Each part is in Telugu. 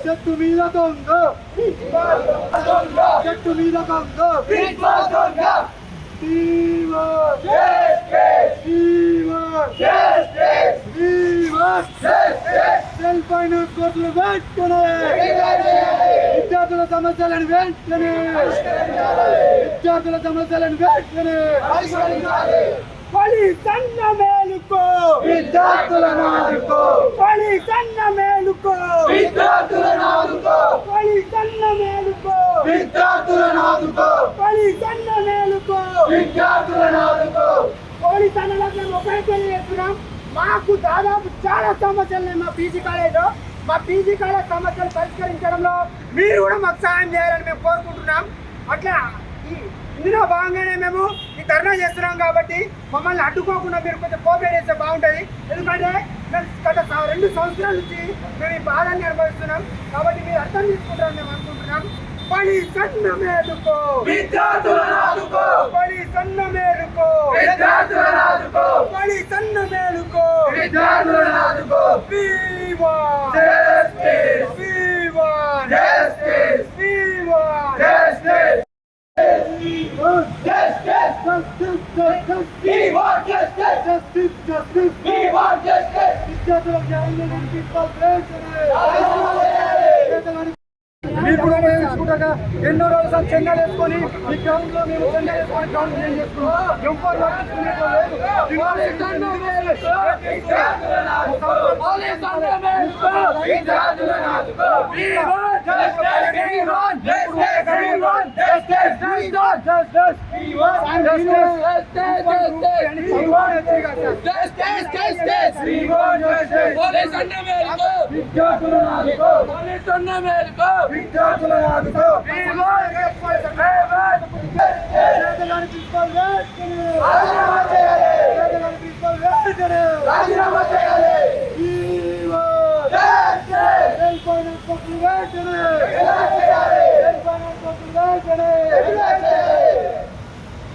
చెట్టు మీద దొంగ చెట్టు మీద దొంగ సెల్ ఫైనాన్స్ కోర్టులు వెంటనే విద్యార్థుల సమస్యలను వెంటనే పోలీస్ అన్న మేలుకో విద్యార్థులను ఆదుకో పోలీస్ అన్న మేలుకో విద్యార్థులను ఆదుకో పోలీస్ అన్న మేలుకో విద్యార్థులను ఆదుకో పోలీస్ అన్న మేలుకో విద్యార్థులను ఆదుకో పోలీస్ అన్నలకు మేము ఉపయోగం చేస్తున్నాం. మాకు దాదాపు చాలా సమస్యలు మా పీజీ కాలేజ్లో సమస్యలు పరిష్కరించడంలో మీరు కూడా మాకు సహాయం చేయాలని మేము కోరుకుంటున్నాం. అట్లా ఇందులో భాగంగానే మేము ఈ ధర్నా చేస్తున్నాం కాబట్టి మమ్మల్ని అడ్డుకోకుండా మీరు కొంచెం కోఆపరేట్ చేస్తే బాగుంటుంది. ఎందుకంటే మేము గత 2 సంవత్సరాల నుంచి మేము ఈ బాధని అనుభవిస్తున్నాం కాబట్టి మీరు అర్థం చేసుకుంటారని మేము అనుకుంటున్నాం. పోలీస్ అన్న మేలుకో విద్యార్థులను ఆదుకో పోలీస్ అన్న మేలుకో విద్యార్థులను ఆదుకో పోలీస్ అన్న మేలుకో విద్యార్థులను ఆదుకో We want justice. We want justice. We want justice. We want justice. We want justice. We want justice. విద్యార్థులకు న్యాయం తీసుకోవాలి. మీరు కూడా చూడగా ఎన్నో రోజులు చెండాలు వేసుకొని ఈ గ్రౌండ్ లో మేము చెండాలు వేసుకొని గ్రౌండ్ క్లీన్ చేసుకున్నాం.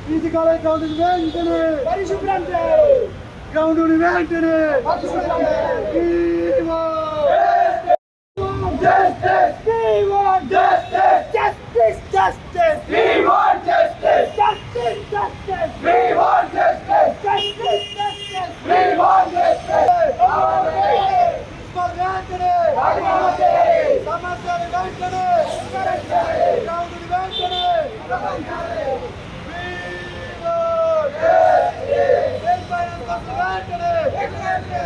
పీజీ కాలేజ్ గ్రౌండ్ వెంటనే పరిశుభ్రం చేయాలి. గ్రౌండ్ వెంటనే justice. We want justice. Justice, justice. We want justice. Justice, justice. We want justice. Justice, justice. We want justice. సమస్యలు వెంటనే గ్రౌండ్ వెంటనే వెంటనే